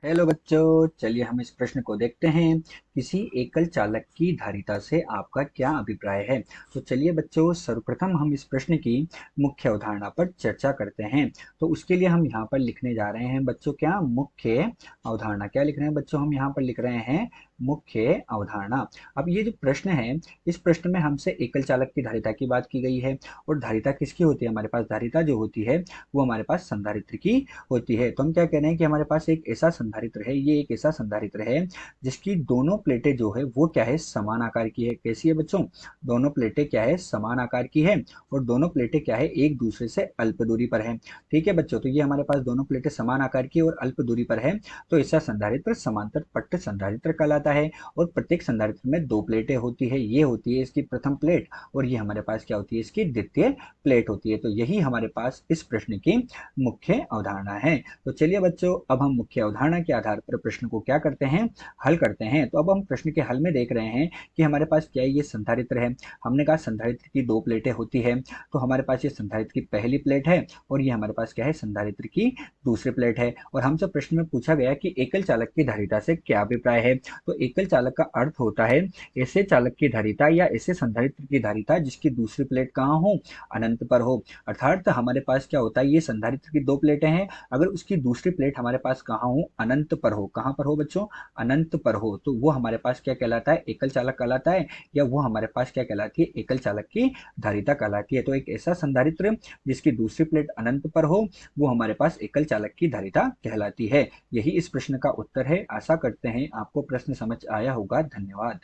Hello बच्चों, चलिए हम इस प्रश्न को देखते हैं। किसी एकल चालक की धारिता से आपका क्या अभिप्राय है। तो चलिए बच्चों, सर्वप्रथम हम इस प्रश्न की मुख्य अवधारणा पर चर्चा करते हैं। तो उसके लिए हम यहाँ पर लिखने जा रहे हैं बच्चों, क्या मुख्य अवधारणा। क्या लिख रहे हैं बच्चों, हम यहाँ पर लिख रहे हैं मुख्य अवधारणा। अब ये जो प्रश्न है, इस प्रश्न में हमसे एकल चालक की धारिता की बात की गई है। और धारिता किसकी होती है, हमारे पास धारिता जो होती है वो हमारे पास संधारित्र की होती है। तो हम क्या कह रहे हैं कि हमारे पास एक ऐसा संधारित्र है, ये एक ऐसा संधारित्र है जिसकी दोनों प्लेटें जो है वो क्या है, समान आकार की है। कैसी है बच्चों, दोनों प्लेटें क्या है, समान आकार की है। और दोनों प्लेटें क्या है, एक दूसरे से अल्प दूरी पर है। ठीक है बच्चों, तो ये हमारे पास दोनों प्लेटें समान आकार की और अल्प दूरी पर है। तो ऐसा संधारित्र समांतर पट्ट संधारित्र कहलाता है। और प्रत्येक संधारित्र में दो प्लेटें होती है, ये होती है इसकी प्रथम प्लेट और ये हमारे पास क्या होती है, इसकी द्वितीय प्लेट होती है। तो यही हमारे पास इस प्रश्न की मुख्य अवधारणा है। तो चलिए बच्चों, अब हम मुख्य अवधारणा के आधार पर प्रश्न को क्या करते हैं, हल करते हैं। तो अब हम प्रश्न के हल में देख रहे हैं कि हमारे पास क्या ये संधारित्र है। हमने कहा संधारित्र की दो प्लेटें होती है। तो हमारे पास ये संधारित्र की पहली प्लेट है और ये हमारे पास क्या है, संधारित्र की दूसरी प्लेट है। और हमसे प्रश्न में पूछा गया कि एकल चालक की धारिता से क्या अभिप्राय है। तो एकल चालक का अर्थ होता है ऐसे चालक की धारिता या ऐसे संधारित्र की धारिता जिसकी दूसरी प्लेट कहाँ हो, अनंत पर हो। अर्थात हमारे पास क्या होता है, ये संधारित्र की दो प्लेटें हैं, अगर उसकी दूसरी प्लेट हमारे पास कहाँ हो, अनंत पर हो। कहाँ पर हो बच्चों, अनंत पर हो, तो वो हमारे पास क्या कहलाता है, एकल चालक कहलाता है। या वो हमारे पास क्या कहलाती है, एकल चालक की धारिता कहलाती है। तो एक ऐसा संधारित्र जिसकी दूसरी प्लेट अनंत पर हो, वो हमारे पास एकल चालक की धारिता कहलाती है। यही इस प्रश्न का उत्तर है। आशा करते हैं आपको प्रश्न समझ आया होगा। धन्यवाद।